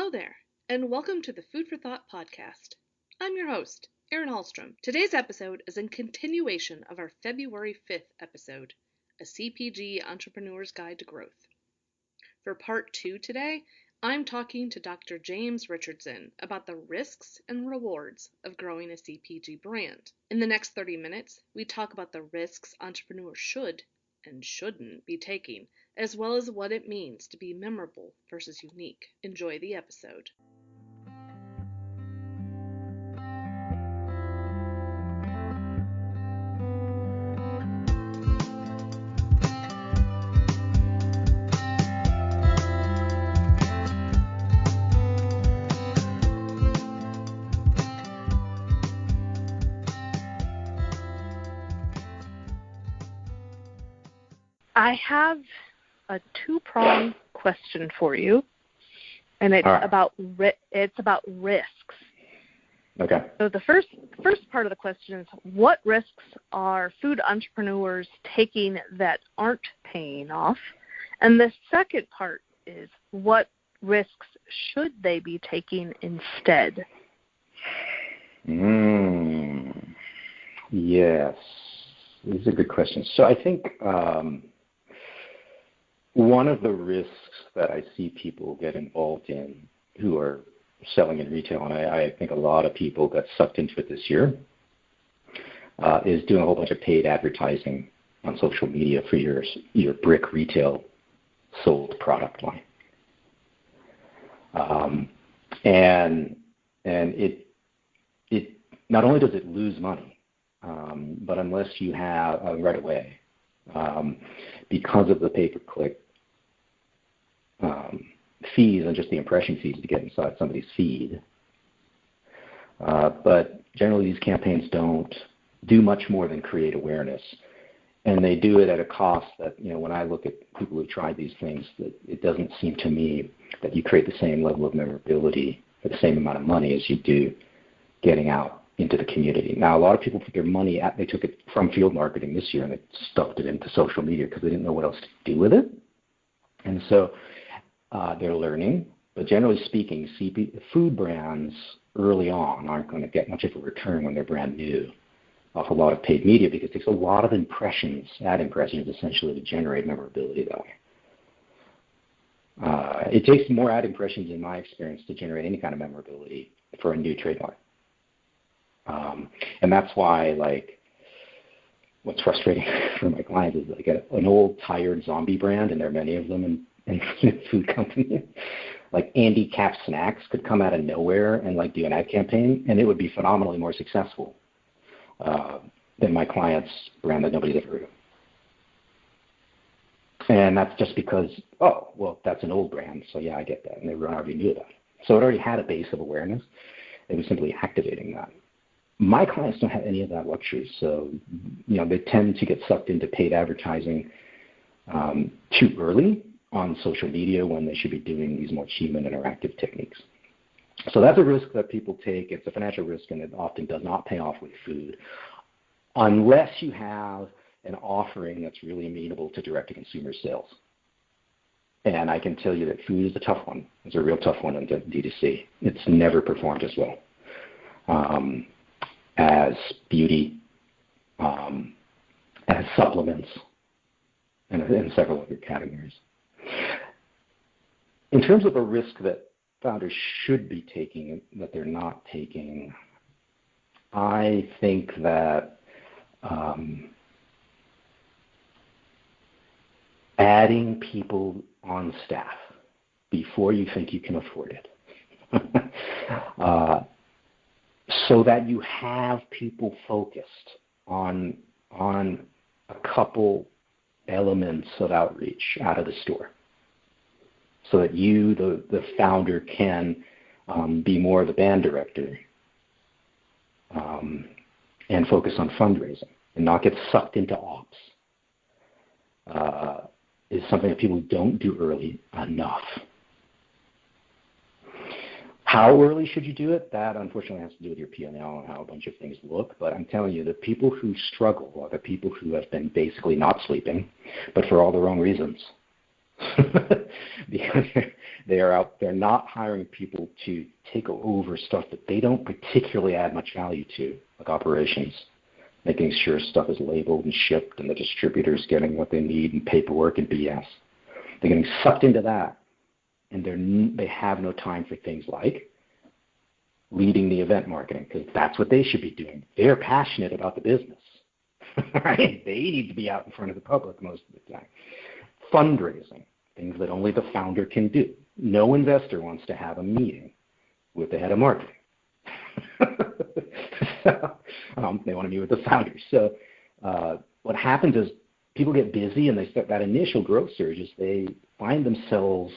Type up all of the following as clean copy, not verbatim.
Hello there, and welcome to the Food for Thought podcast. I'm your host, Erin Hallstrom. Today's episode is in continuation of our February 5th episode, A CPG Entrepreneur's Guide to Growth. For part 2 today, I'm talking to Dr. James Richardson about the risks and rewards of growing a CPG brand. In the next 30 minutes, we talk about the risks entrepreneurs should and shouldn't be taking, as well as what it means to be memorable versus unique. Enjoy the episode. I have a two-pronged question for you, and it's about risks. Okay. So the first part of the question is, what risks are food entrepreneurs taking that aren't paying off? And the second part is, what risks should they be taking instead? Yes, these are good questions. So I think one of the risks that I see people get involved in who are selling in retail, and I think a lot of people got sucked into it this year, is doing a whole bunch of paid advertising on social media for your brick retail sold product line. And it not only does it lose money, but unless you have right away, because of the pay-per-click fees and just the impression fees to get inside somebody's feed. But generally these campaigns don't do much more than create awareness. And they do it at a cost that, when I look at people who've tried these things, that it doesn't seem to me that you create the same level of memorability for the same amount of money as you do getting out into the community. Now, a lot of people put their money they took it from field marketing this year and they stuffed it into social media because they didn't know what else to do with it. And so they're learning, but generally speaking, food brands early on aren't going to get much of a return when they're brand new off a lot of paid media because it takes a lot of ad impressions essentially to generate memorability that way. It takes more ad impressions in my experience to generate any kind of memorability for a new trademark. And that's why, what's frustrating for my clients is an old, tired zombie brand, and there are many of them in food companies, like Andy Cap Snacks could come out of nowhere and do an ad campaign, and it would be phenomenally more successful than my client's brand that nobody's ever heard of. And that's just because, that's an old brand, so yeah, I get that, and everyone already knew that. So it already had a base of awareness. It was simply activating that. My clients don't have any of that luxury, so they tend to get sucked into paid advertising too early on social media when they should be doing these more human interactive techniques. So that's a risk that people take. It's a financial risk, and it often does not pay off with food unless you have an offering that's really amenable to direct-to-consumer sales. And I can tell you that food is a tough one. It's a real tough one in D2C. It's never performed as well as beauty, as supplements, and several other categories. In terms of a risk that founders should be taking that they're not taking, I think that adding people on staff before you think you can afford it, so that you have people focused on a couple elements of outreach out of the store, so that you, the founder, can be more of the band director and focus on fundraising and not get sucked into ops, is something that people don't do early enough. How early should you do it? That unfortunately has to do with your P&L and how a bunch of things look. But I'm telling you, the people who struggle are the people who have been basically not sleeping, but for all the wrong reasons. Because they're not hiring people to take over stuff that they don't particularly add much value to, like operations, making sure stuff is labeled and shipped and the distributor's getting what they need and paperwork and BS. They're getting sucked into that, and they have no time for things like leading the event marketing, because that's what they should be doing. They're passionate about the business, right? They need to be out in front of the public most of the time. Fundraising, things that only the founder can do. No investor wants to have a meeting with the head of marketing. They want to meet with the founders. So what happens is people get busy, and they start that initial growth surge is they find themselves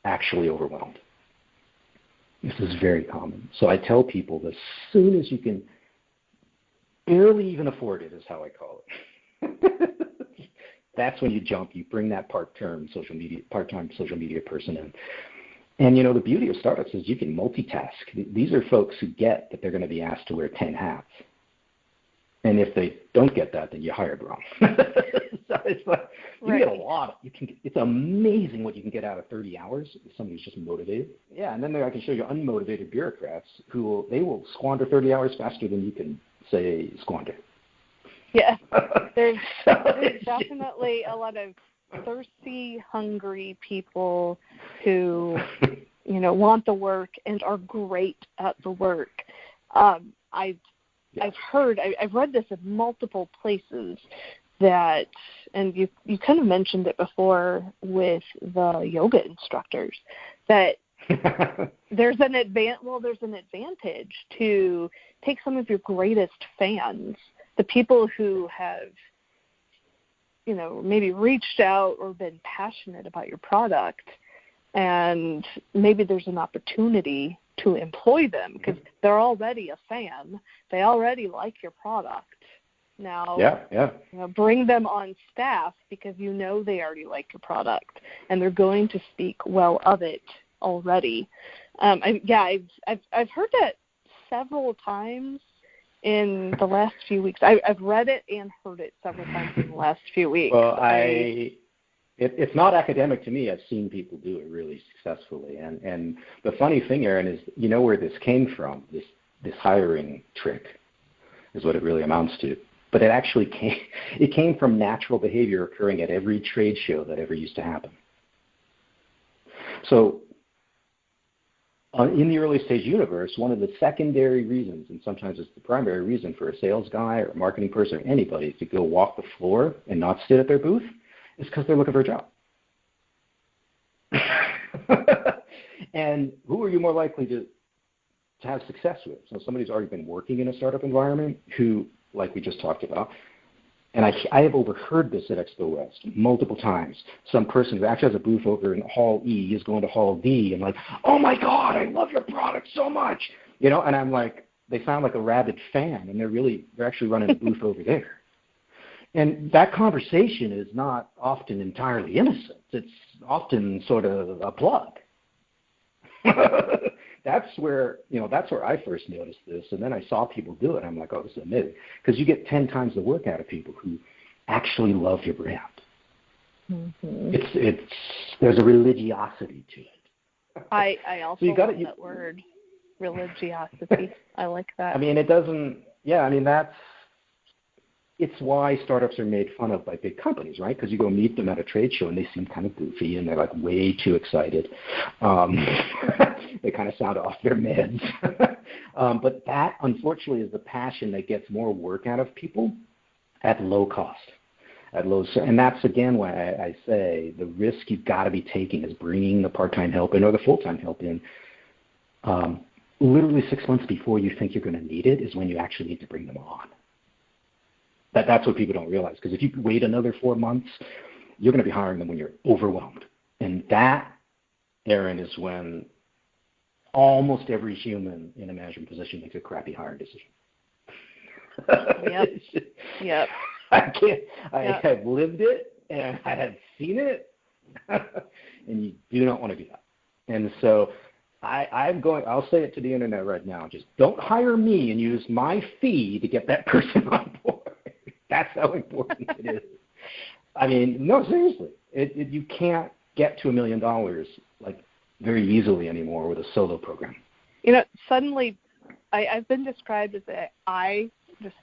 actually overwhelmed. This is very common. So I tell people, as soon as you can barely even afford it, is how I call it. That's when you jump. You bring that part-time social media person in. And, the beauty of startups is you can multitask. These are folks who get that they're going to be asked to wear 10 hats. And if they don't get that, then you hired wrong. So it's like you get a lot. It's amazing what you can get out of 30 hours if somebody's just motivated. Yeah, and then I can show you unmotivated bureaucrats who will squander 30 hours faster than you can say squander. Yeah, there's definitely a lot of thirsty, hungry people who, want the work and are great at the work. I've read this in multiple places that, and you kind of mentioned it before with the yoga instructors, that there's an advantage to take some of your greatest fans, the people who have, maybe reached out or been passionate about your product, and maybe there's an opportunity to employ them because they're already a fan. They already like your product. Now, bring them on staff because they already like your product and they're going to speak well of it already. I've heard that several times in the last few weeks. I've read it and heard it several times in the last few weeks. Well, it's not academic to me. I've seen people do it really successful. And the funny thing, Aaron, is where this came from, this hiring trick is what it really amounts to. But it actually came from natural behavior occurring at every trade show that ever used to happen. So in the early stage universe, one of the secondary reasons, and sometimes it's the primary reason for a sales guy or a marketing person or anybody to go walk the floor and not sit at their booth, is because they're looking for a job. And who are you more likely to have success with? So somebody's already been working in a startup environment who, like we just talked about, and I have overheard this at Expo West multiple times. Some person who actually has a booth over in Hall E is going to Hall D and like, oh my God, I love your product so much. And I'm like, they sound like a rabid fan, and they're actually running a booth over there. And that conversation is not often entirely innocent. It's often sort of a plug. That's where I first noticed this, and then I saw people do it. I'm like, oh, this is amazing, because you get 10 times the work out of people who actually love your brand. Mm-hmm. There's a religiosity to it. I also love that word, religiosity. I like that. It's why startups are made fun of by big companies, right? Because you go meet them at a trade show and they seem kind of goofy and they're like way too excited. They kind of sound off their meds. But that, unfortunately, is the passion that gets more work out of people at low cost. And that's, again, why I say the risk you've got to be taking is bringing the part-time help in or the full-time help in. Literally 6 months before you think you're going to need it is when you actually need to bring them on. That's what people don't realize, because if you wait another 4 months, you're going to be hiring them when you're overwhelmed. And that, Aaron, is when almost every human in a management position makes a crappy hiring decision. Yep. I have lived it, and I have seen it, and you do not want to do that. And so I'll say it to the internet right now, just don't hire me and use my fee to get that person on board. That's how important it is. No, seriously. You can't get to $1 million like very easily anymore with a solo program. Suddenly I've been described as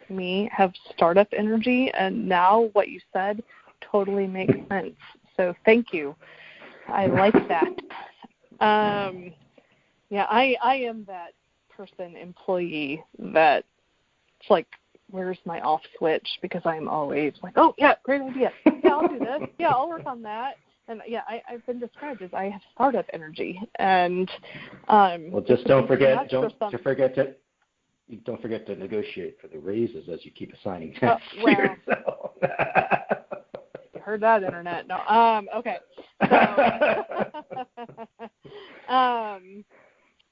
me, have startup energy, and now what you said totally makes sense. So thank you. I like that. I am that employee that it's like, where's my off switch? Because I'm always like, oh yeah, great idea. Yeah, I'll do this. Yeah, I'll work on that. And I've been described as I have startup energy. And well, just don't forget to negotiate for the raises as you keep assigning tasks. You heard that, internet. No. Okay.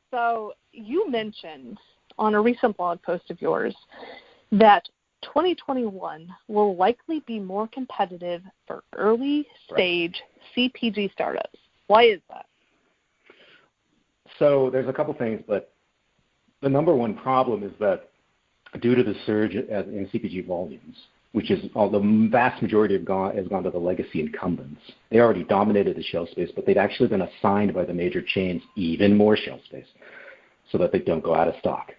So you mentioned on a recent blog post of yours that 2021 will likely be more competitive for early stage CPG startups. Why is that? So there's a couple things, but the number one problem is that due to the surge in CPG volumes, which is the vast majority has gone to the legacy incumbents. They already dominated the shelf space, but they've actually been assigned by the major chains even more shelf space so that they don't go out of stock.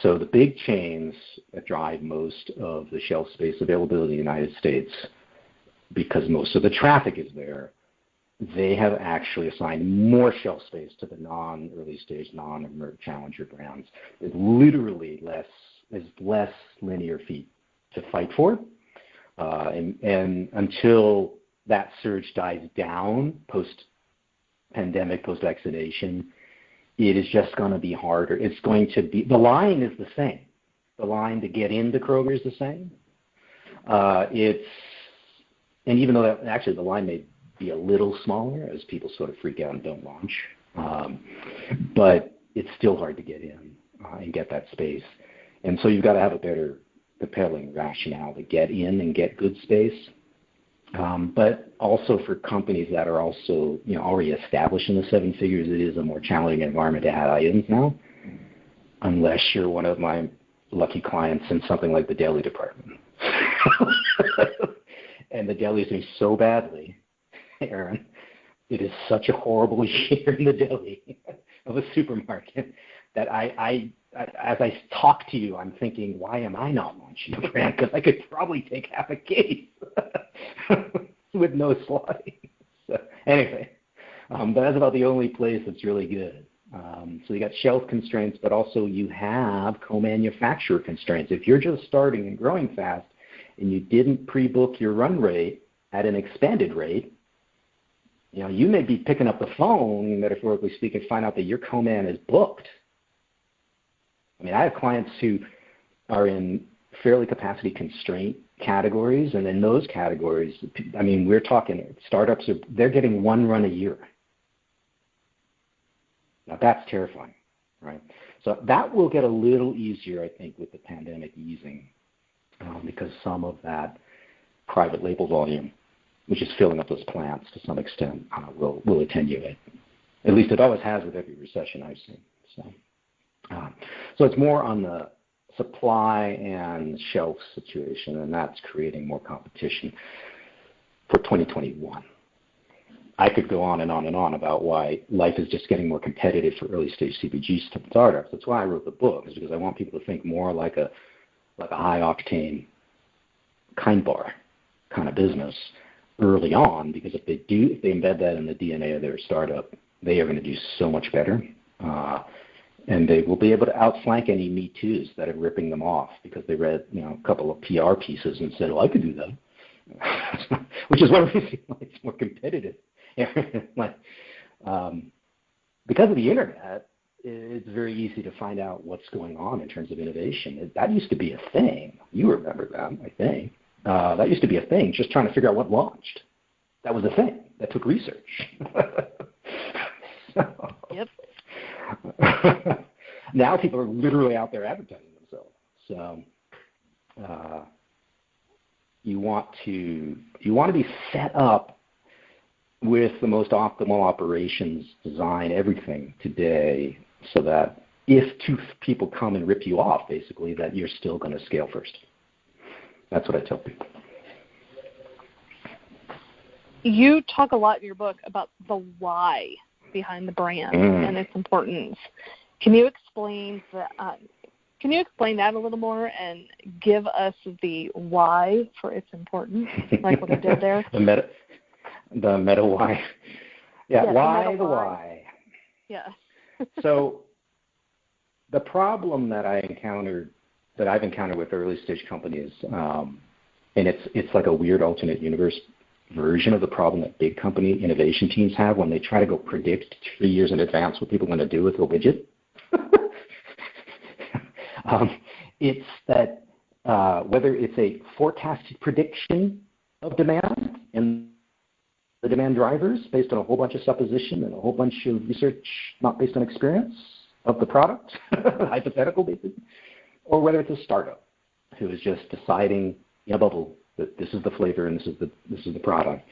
So the big chains that drive most of the shelf space availability in the United States, because most of the traffic is there, they have actually assigned more shelf space to the non-early stage, non-emerging challenger brands. There's literally less linear feet to fight for. And until that surge dies down post-pandemic, post-vaccination, it is just going to be harder. It's going to be, the line is the same. The line to get into Kroger is the same. And even though actually the line may be a little smaller as people sort of freak out and don't launch, but it's still hard to get in and get that space. And so you've got to have a better compelling rationale to get in and get good space. But also for companies that are also already established in the seven figures, it is a more challenging environment to add items now, unless you're one of my lucky clients in something like the deli department. And the deli is doing so badly, Aaron. It is such a horrible year in the deli of a supermarket that as I talk to you, I'm thinking, why am I not launching a brand? Because I could probably take half a case with no slotting. So anyway, but that's about the only place that's really good. So you got shelf constraints, but also you have co-manufacturer constraints. If you're just starting and growing fast and you didn't pre-book your run rate at an expanded rate, you may be picking up the phone, metaphorically speaking, find out that your co-man is booked. I mean, I have clients who are in fairly capacity constraint categories, and in those categories, I mean, we're talking startups, they're getting one run a year. Now, that's terrifying, right? So that will get a little easier, I think, with the pandemic easing, because some of that private label volume, which is filling up those plants to some extent, will attenuate. At least it always has with every recession I've seen. So it's more on the supply and shelf situation, and that's creating more competition for 2021. I could go on and on and on about why life is just getting more competitive for early stage CPG startups. That's why I wrote the book, is because I want people to think more like a high octane kind bar kind of business early on, because if they embed that in the DNA of their startup, they are going to do so much better. And they will be able to outflank any Me Too's that are ripping them off because they read, a couple of PR pieces and said, "Oh, I could do that," which is one reason why it's more competitive. Because of the internet, it's very easy to find out what's going on in terms of innovation. That used to be a thing. You remember that, I think. That used to be a thing, just trying to figure out what launched. That was a thing. That took research. Yep. Now people are literally out there advertising themselves. So you want to be set up with the most optimal operations design, everything today, so that if two people come and rip you off, basically, that you're still going to scale first. That's what I tell people. you talk a lot in your book about the why behind the brand and its importance. Can you explain that? Can you explain that a little more and give us the why for its importance, like what I did there? the meta why. Yeah, why the why. Yeah. So the problem that I've encountered with early stage companies, and it's like a weird alternate universe version of the problem that big company innovation teams have when they try to go predict 3 years in advance what people are going to do with a widget. It's that whether it's a forecasted prediction of demand and the demand drivers based on a whole bunch of supposition and a whole bunch of research not based on experience of the product, hypothetical basically, or whether it's a startup who is just deciding in a bubble that this is the flavor and this is the product.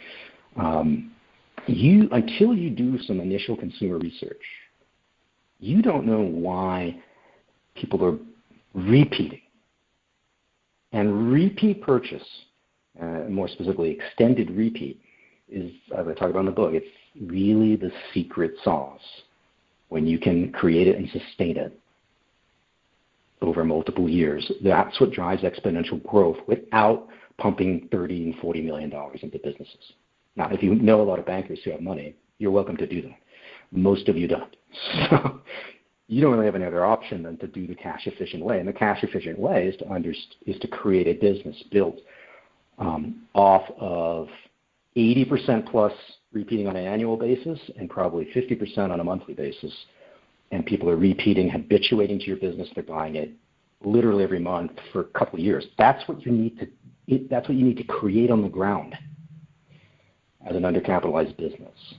Until you do some initial consumer research, you don't know why people are repeating. And repeat purchase, more specifically extended repeat, is, as I talk about in the book, it's really the secret sauce when you can create it and sustain it over multiple years. That's what drives exponential growth without pumping $30 and $40 million into businesses. Now, if you know a lot of bankers who have money, you're welcome to do that. Most of you don't. So you don't really have any other option than to do the cash-efficient way. And the cash-efficient way is to create a business built off of 80% plus repeating on an annual basis and probably 50% on a monthly basis. And people are repeating, habituating to your business. They're buying it literally every month for a couple of years. That's what you need to create on the ground as an undercapitalized business.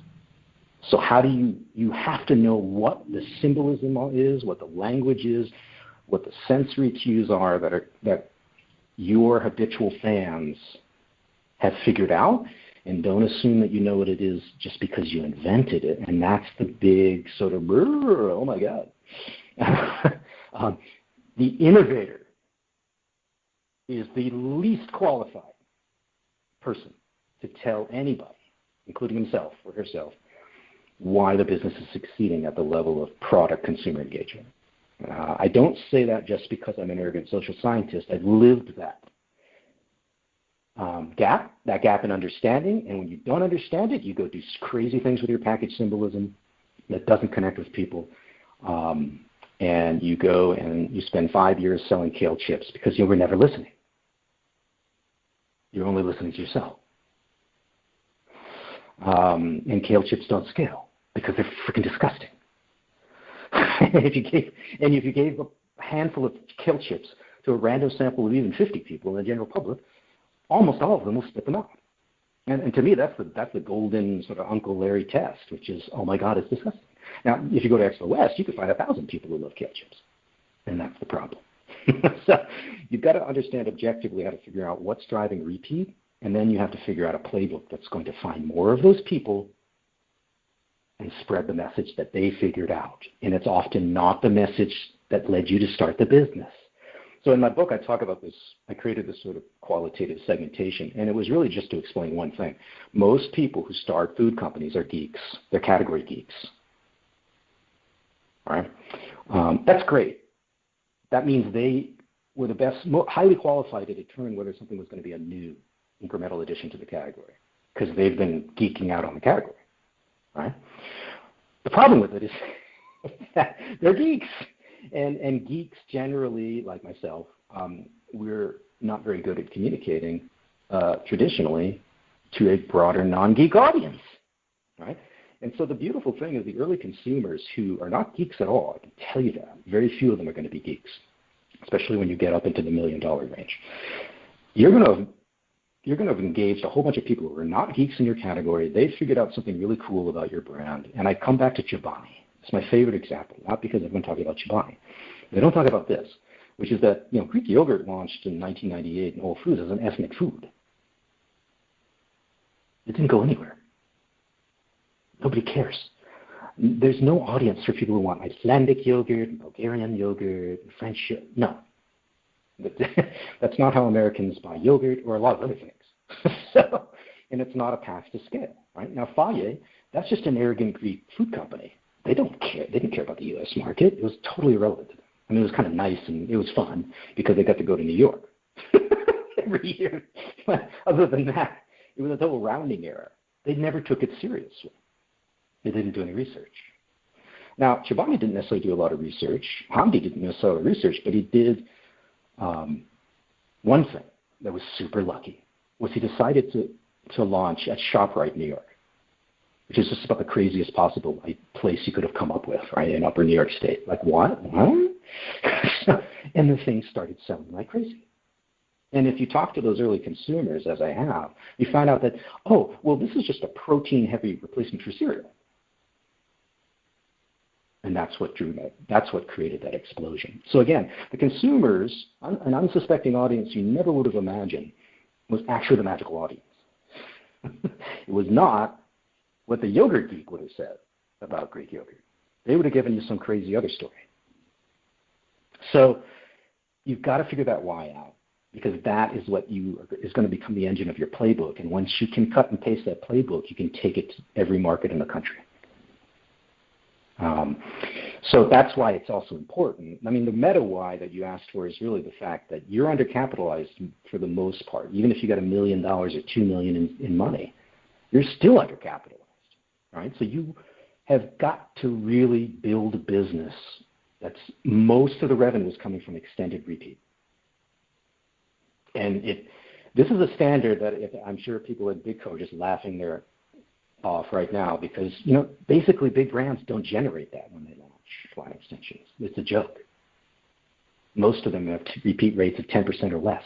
So how do you have to know what the symbolism is, what the language is, what the sensory cues are that your habitual fans have figured out, and don't assume that you know what it is just because you invented it. And that's the big sort of, oh my God. The innovator is the least qualified person to tell anybody, including himself or herself, why the business is succeeding at the level of product consumer engagement. I don't say that just because I'm an arrogant social scientist. I've lived that gap in understanding, and when you don't understand it, you go do crazy things with your package symbolism that doesn't connect with people, and you go and you spend 5 years selling kale chips because you were never listening. You're only listening to yourself. And kale chips don't scale because they're freaking disgusting. If you gave a handful of kale chips to a random sample of even 50 people in the general public, almost all of them will spit them out. And to me, that's the golden sort of Uncle Larry test, which is, oh my God, it's disgusting. Now, if you go to Expo West, you could find 1,000 people who love kale chips, and that's the problem. So you've got to understand objectively how to figure out what's driving repeat, and then you have to figure out a playbook that's going to find more of those people and spread the message that they figured out. And it's often not the message that led you to start the business. So in my book, I talk about this. I created this sort of qualitative segmentation, and it was really just to explain one thing. Most people who start food companies are geeks. They're category geeks. All right? That's great. That means they were the best, highly qualified to determine whether something was going to be a new incremental addition to the category because they've been geeking out on the category. Right? The problem with it is that they're geeks. And geeks generally, like myself, we're not very good at communicating traditionally to a broader non-geek audience, right? And so the beautiful thing is the early consumers who are not geeks at all, I can tell you that, very few of them are going to be geeks, especially when you get up into the $1 million range. You're going to have engaged a whole bunch of people who are not geeks in your category. They figured out something really cool about your brand. And I come back to Chobani. It's my favorite example, not because everyone talks about Chobani. They don't talk about this, which is that Greek yogurt launched in 1998 in Whole Foods as an ethnic food. It didn't go anywhere. Nobody cares. There's no audience for people who want Icelandic yogurt, Bulgarian yogurt, French yogurt. No. That's not how Americans buy yogurt or a lot of other things. and it's not a path to scale, right? Now, Fage, that's just an arrogant Greek food company. They don't care. They didn't care about the U.S. market. It was totally irrelevant to them. I mean, it was kind of nice and it was fun because they got to go to New York every year. But other than that, it was a total rounding error. They never took it seriously. They didn't do any research. Now, Chobani didn't necessarily do a lot of research. Hamdi didn't necessarily research, but he did one thing that was super lucky, was he decided to launch at ShopRite, New York, which is just about the craziest possible place you could have come up with, right, in upper New York State. Like, what? And the thing started selling like crazy. And if you talk to those early consumers, as I have, you find out that, oh, well, this is just a protein-heavy replacement for cereal. And that's what created that explosion. So again, the consumers, an unsuspecting audience you never would have imagined, was actually the magical audience. It was not what the yogurt geek would have said about Greek yogurt. They would have given you some crazy other story. So you've got to figure that why out, because that is what is going to become the engine of your playbook. And once you can cut and paste that playbook, you can take it to every market in the country. So that's why it's also important. I mean, the meta why that you asked for is really the fact that you're undercapitalized for the most part. Even if you got $1 million or $2 million in money, you're still undercapitalized, right? So you have got to really build a business that's most of the revenue is coming from extended repeat. And this is a standard that I'm sure people at Big Co are just laughing their off right now because, basically big brands don't generate that when they launch line extensions. It's a joke. Most of them have repeat rates of 10% or less.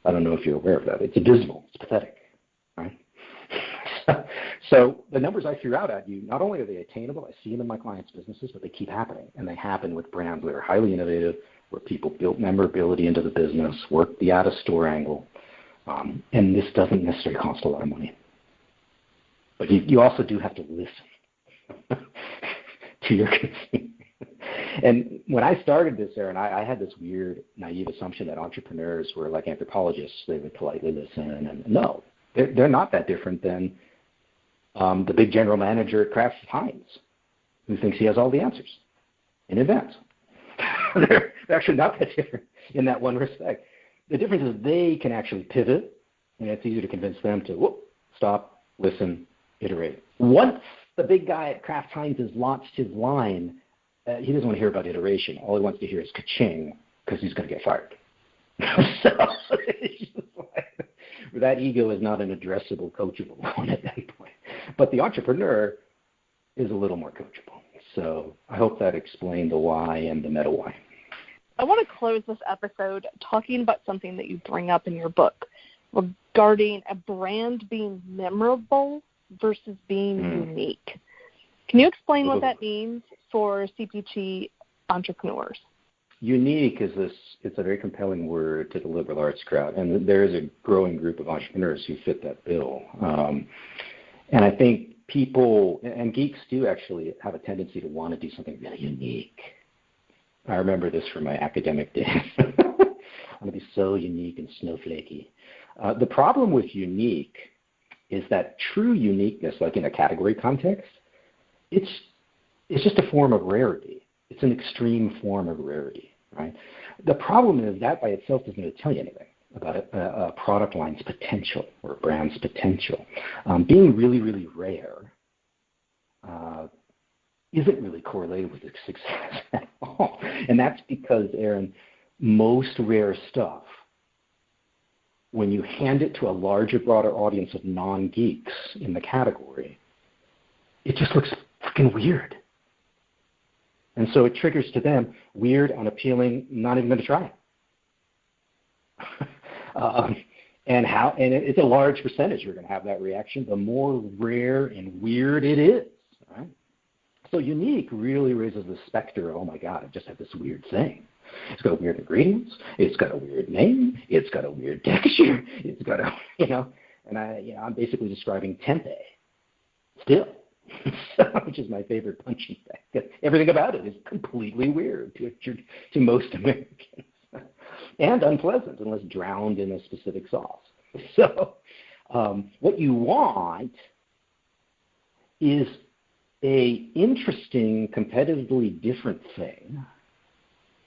I don't know if you're aware of that. It's abysmal. It's pathetic, right? So the numbers I threw out at you, not only are they attainable, I see them in my clients' businesses, but they keep happening. And they happen with brands that are highly innovative, where people built memorability into the business, work the out-of-store angle. And this doesn't necessarily cost a lot of money. But you also do have to listen to your consumer. And when I started this, Aaron, I had this weird, naive assumption that entrepreneurs were like anthropologists. They would politely listen. And no, they're not that different than the big general manager at Kraft Heinz, who thinks he has all the answers in advance. They're actually not that different in that one respect. The difference is they can actually pivot, and it's easier to convince them to stop, listen, iterate. Once the big guy at Kraft Heinz has launched his line, he doesn't want to hear about iteration. All he wants to hear is ka-ching, because he's going to get fired. So that ego is not an addressable, coachable one at that point. But the entrepreneur is a little more coachable. So I hope that explained the why and the meta why. I want to close this episode talking about something that you bring up in your book regarding a brand being memorable versus being unique. Can you explain what that means for CPG entrepreneurs? Unique it's a very compelling word to the liberal arts crowd, and there is a growing group of entrepreneurs who fit that bill. And I think people, and geeks do actually have a tendency to want to do something really unique. I remember this from my academic days. I want to be so unique and snowflakey. The problem with unique is that true uniqueness, like in a category context, it's just a form of rarity. It's an extreme form of rarity, right? The problem is that by itself doesn't really tell you anything about a product line's potential or a brand's potential. Being really, really rare isn't really correlated with its success at all. And that's because, Aaron, most rare stuff, when you hand it to a larger, broader audience of non-geeks in the category, it just looks freaking weird. And so it triggers to them weird, unappealing, not even going to try it. And it's a large percentage you're going to have that reaction, the more rare and weird it is, right? So unique really raises the specter of, oh my God, I just have this weird thing. It's got weird ingredients. It's got a weird name. It's got a weird texture. It's got a, and I'm basically describing tempeh still, which is my favorite punching bag. Everything about it is completely weird to most Americans and unpleasant unless drowned in a specific sauce. So What you want is a interesting, competitively different thing.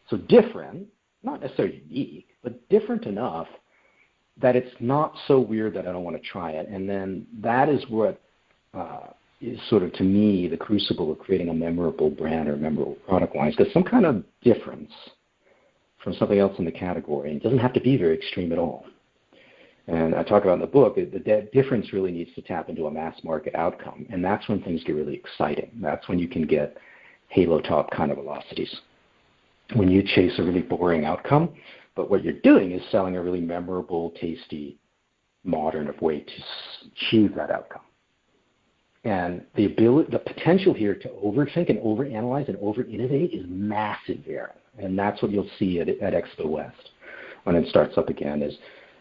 So different, not necessarily unique, but different enough that it's not so weird that I don't want to try it. And then that is what is sort of, to me, the crucible of creating a memorable brand or memorable product line. Because some kind of difference from something else in the category. It doesn't have to be very extreme at all. And I talk about in the book, the difference really needs to tap into a mass market outcome. And that's when things get really exciting. That's when you can get halo top kind of velocities. When you chase a really boring outcome, but what you're doing is selling a really memorable, tasty, modern way to achieve that outcome. And the potential here to overthink and overanalyze and over-innovate is massive there. And that's what you'll see at Expo West when it starts up again, is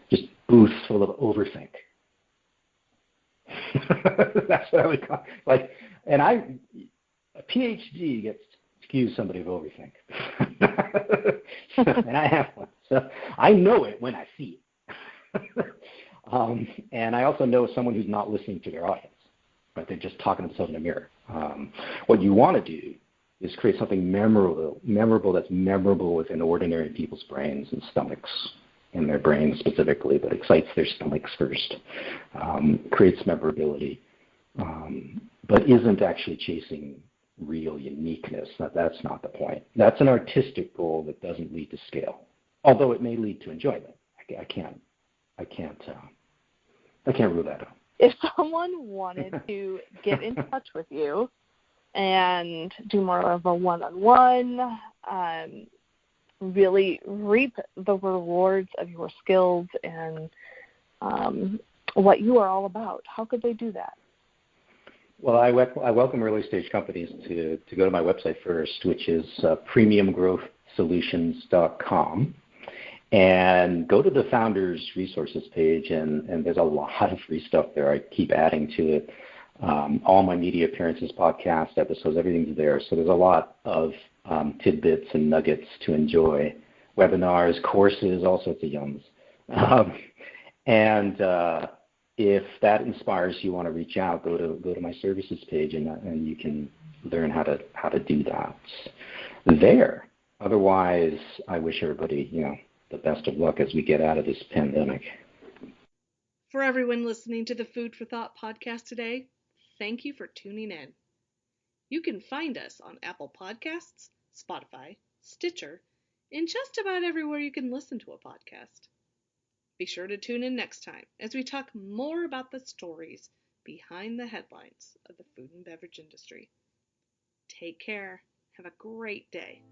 just booths full of overthink. That's what I would call it. A PhD gets to accuse somebody of overthink. And I have one. So I know it when I see it. And I also know someone who's not listening to their audience. Right? They're just talking to themselves in a mirror. What you want to do is create something memorable that's memorable within ordinary people's brains and stomachs, in their brains specifically, but excites their stomachs first, creates memorability, but isn't actually chasing real uniqueness. That's not the point. That's an artistic goal that doesn't lead to scale, although it may lead to enjoyment. I can't rule that out. If someone wanted to get in touch with you and do more of a one-on-one, really reap the rewards of your skills and what you are all about, how could they do that? Well, I welcome early-stage companies to go to my website first, which is premiumgrowthsolutions.com. And go to the Founders Resources page, and there's a lot of free stuff there. I keep adding to it. All my media appearances, podcast episodes, everything's there. So there's a lot of tidbits and nuggets to enjoy. Webinars, courses, all sorts of yums. If that inspires you, want to reach out, go to my services page, and you can learn how to do that there. Otherwise, I wish everybody, the best of luck as we get out of this pandemic. For everyone listening to the Food for Thought podcast today, thank you for tuning in. You can find us on Apple Podcasts, Spotify, Stitcher, and just about everywhere you can listen to a podcast. Be sure to tune in next time as we talk more about the stories behind the headlines of the food and beverage industry. Take care. Have a great day.